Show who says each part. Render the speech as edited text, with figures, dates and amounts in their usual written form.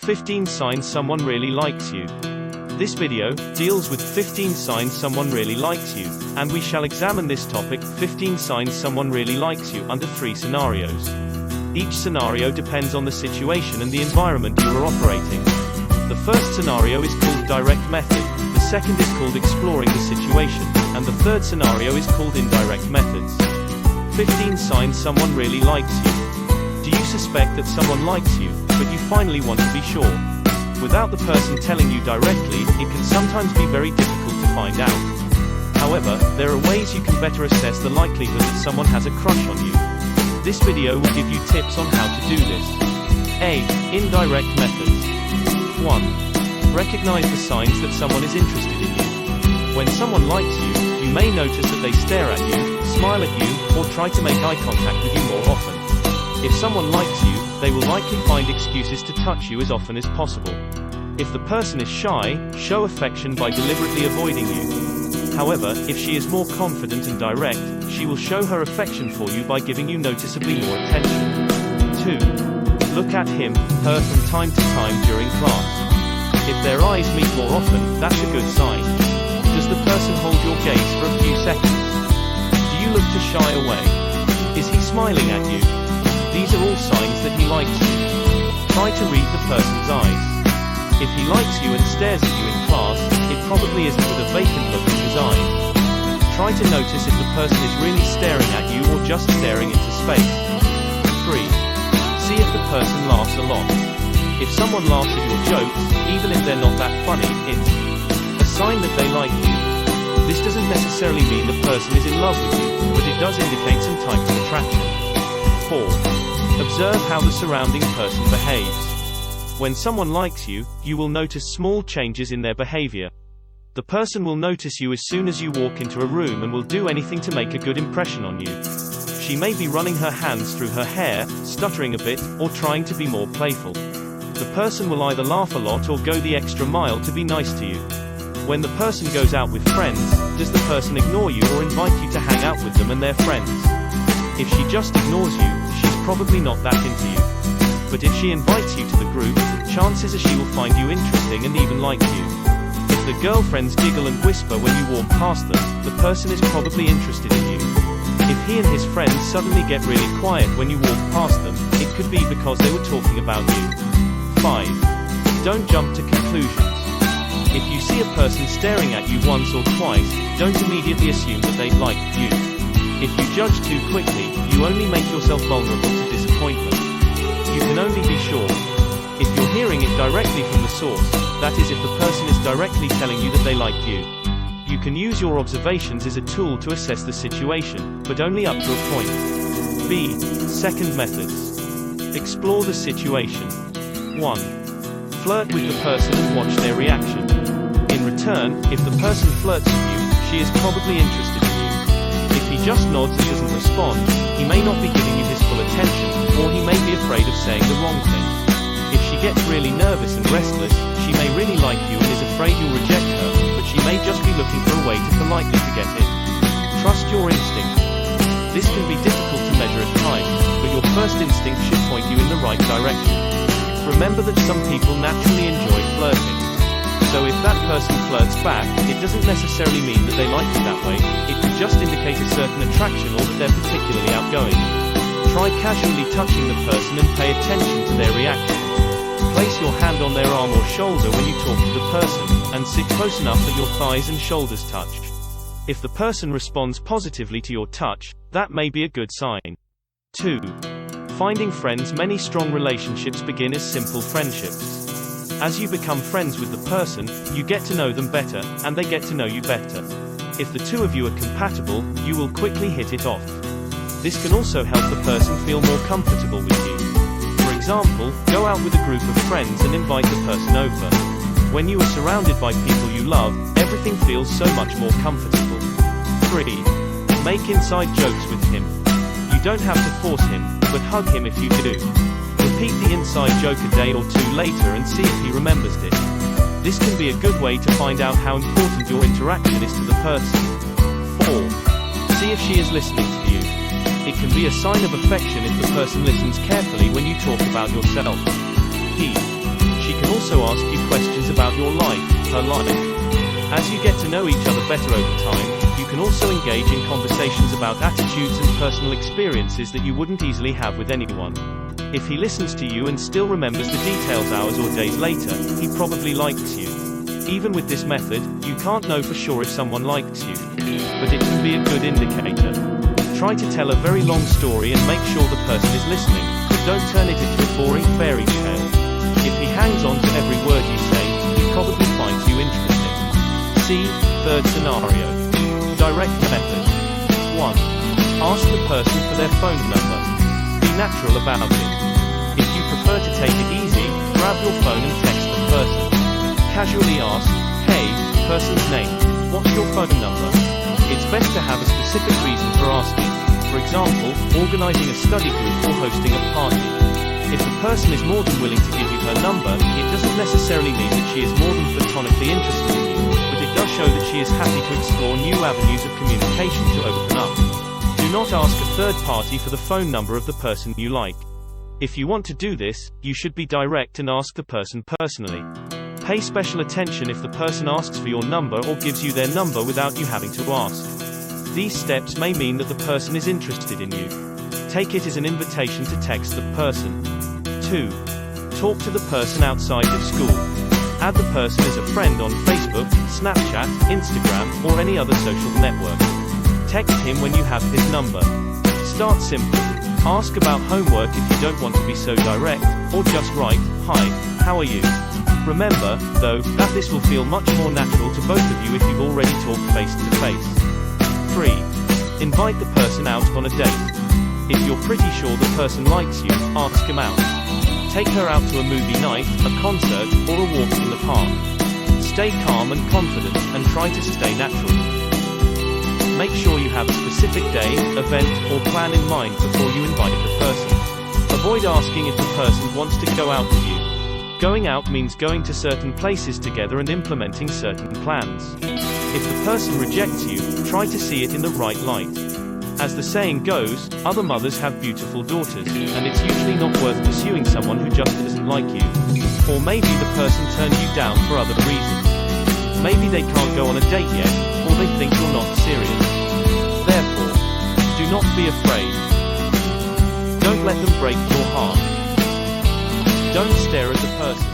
Speaker 1: 15 signs someone really likes you. This video deals with 15 signs someone really likes you, and we shall examine this topic, 15 signs someone really likes you, under 3 scenarios. Each scenario depends on the situation and the environment you are operating. The first scenario is called direct method, the second is called exploring the situation, and the third scenario is called indirect methods. 15 signs someone really likes you. Do you suspect that someone likes you, but you finally want to be sure? Without the person telling you directly, it can sometimes be very difficult to find out. However, there are ways you can better assess the likelihood that someone has a crush on you. This video will give you tips on how to do this. A. Indirect methods. 1. Recognize the signs that someone is interested in you. When someone likes you, you may notice that they stare at you, smile at you, or try to make eye contact with you more often. If someone likes you, they will likely find excuses to touch you as often as possible. If the person is shy, show affection by deliberately avoiding you. However, if she is more confident and direct, she will show her affection for you by giving you noticeably more attention. 2. Look at him, her from time to time during class. If their eyes meet more often, that's a good sign. Does the person hold your gaze for a few seconds? Do you look to shy away? Is he smiling at you? These are all signs that he likes you. Try to read the person's eyes. If he likes you and stares at you in class, it probably isn't with a vacant look in his eyes. Try to notice if the person is really staring at you or just staring into space. 3. See if the person laughs a lot. If someone laughs at your jokes, even if they're not that funny, it's a sign that they like you. This doesn't necessarily mean the person is in love with you, but it does indicate some type of attraction. 4. Observe how the surrounding person behaves. When someone likes you, you will notice small changes in their behavior. The person will notice you as soon as you walk into a room and will do anything to make a good impression on you. She may be running her hands through her hair, stuttering a bit, or trying to be more playful. The person will either laugh a lot or go the extra mile to be nice to you. When the person goes out with friends, does the person ignore you or invite you to hang out with them and their friends? If she just ignores you, she's probably not that into you. But if she invites you to the group, chances are she will find you interesting and even like you. If the girlfriends giggle and whisper when you walk past them, the person is probably interested in you. If he and his friends suddenly get really quiet when you walk past them, it could be because they were talking about you. 5. Don't jump to conclusions. If you see a person staring at you once or twice, don't immediately assume that they like you. If you judge too quickly, you only make yourself vulnerable to disappointment. You can only be sure if you're hearing it directly from the source, that is, if the person is directly telling you that they like you. You can use your observations as a tool to assess the situation, but only up to a point. B. Second methods. Explore the situation. 1. Flirt with the person and watch their reaction. In return, if the person flirts with you, she is probably interested in you. If he just nods and doesn't respond, he may not be giving you his full attention, or he may be afraid of saying the wrong thing. If she gets really nervous and restless, she may really like you and is afraid you'll reject her, but she may just be looking for a way to politely to get in. Trust your instinct. This can be difficult to measure at times, but your first instinct should point you in the right direction. Remember that some people naturally enjoy flirting. So if that person flirts back, it doesn't necessarily mean that they like you that way, it could just indicate a certain attraction or that they're particularly outgoing. Try casually touching the person and pay attention to their reaction. Place your hand on their arm or shoulder when you talk to the person, and sit close enough that your thighs and shoulders touch. If the person responds positively to your touch, that may be a good sign. 2. Finding friends. Many strong relationships begin as simple friendships. As you become friends with the person, you get to know them better, and they get to know you better. If the two of you are compatible, you will quickly hit it off. This can also help the person feel more comfortable with you. For example, go out with a group of friends and invite the person over. When you are surrounded by people you love, everything feels so much more comfortable. 3. Make inside jokes with him. You don't have to force him, but hug him if you do. Repeat the inside joke a day or two later and see if he remembers it. This can be a good way to find out how important your interaction is to the person. 4. See if she is listening to you. It can be a sign of affection if the person listens carefully when you talk about yourself. She also ask you questions about your life, her life. As you get to know each other better over time, you can also engage in conversations about attitudes and personal experiences that you wouldn't easily have with anyone. If he listens to you and still remembers the details hours or days later, he probably likes you. Even with this method, you can't know for sure if someone likes you. But it can be a good indicator. Try to tell a very long story and make sure the person is listening, but don't turn it into a boring fairy tale. If he hangs on to every word you say, he probably finds you interesting. See, third scenario. Direct method. 1. Ask the person for their phone number. Be natural about it. If you prefer to take it easy, grab your phone and text the person. Casually ask, "Hey, person's name, what's your phone number?" It's best to have a specific reason for asking. For example, organizing a study group or hosting a party. If the person is more than willing to give you her number, it doesn't necessarily mean that she is more than platonically interested in you, but it does show that she is happy to explore new avenues of communication to open up. Do not ask a third party for the phone number of the person you like. If you want to do this, you should be direct and ask the person personally. Pay special attention if the person asks for your number or gives you their number without you having to ask. These steps may mean that the person is interested in you. Take it as an invitation to text the person. 2. Talk to the person outside of school. Add the person as a friend on Facebook, Snapchat, Instagram, or any other social network. Text him when you have his number. Start simple. Ask about homework if you don't want to be so direct, or just write, "Hi, how are you?" Remember, though, that this will feel much more natural to both of you if you've already talked face to face. 3. Invite the person out on a date. If you're pretty sure the person likes you, ask him out. Take her out to a movie night, a concert, or a walk in the park. Stay calm and confident, and try to stay natural. Make sure you have a specific day, event, or plan in mind before you invite the person. Avoid asking if the person wants to go out with you. Going out means going to certain places together and implementing certain plans. If the person rejects you, try to see it in the right light. As the saying goes, other mothers have beautiful daughters, and it's usually not worth pursuing someone who just doesn't like you. Or maybe the person turned you down for other reasons. Maybe they can't go on a date yet, or they think you're not serious. Therefore, do not be afraid. Don't let them break your heart. Don't stare at the person.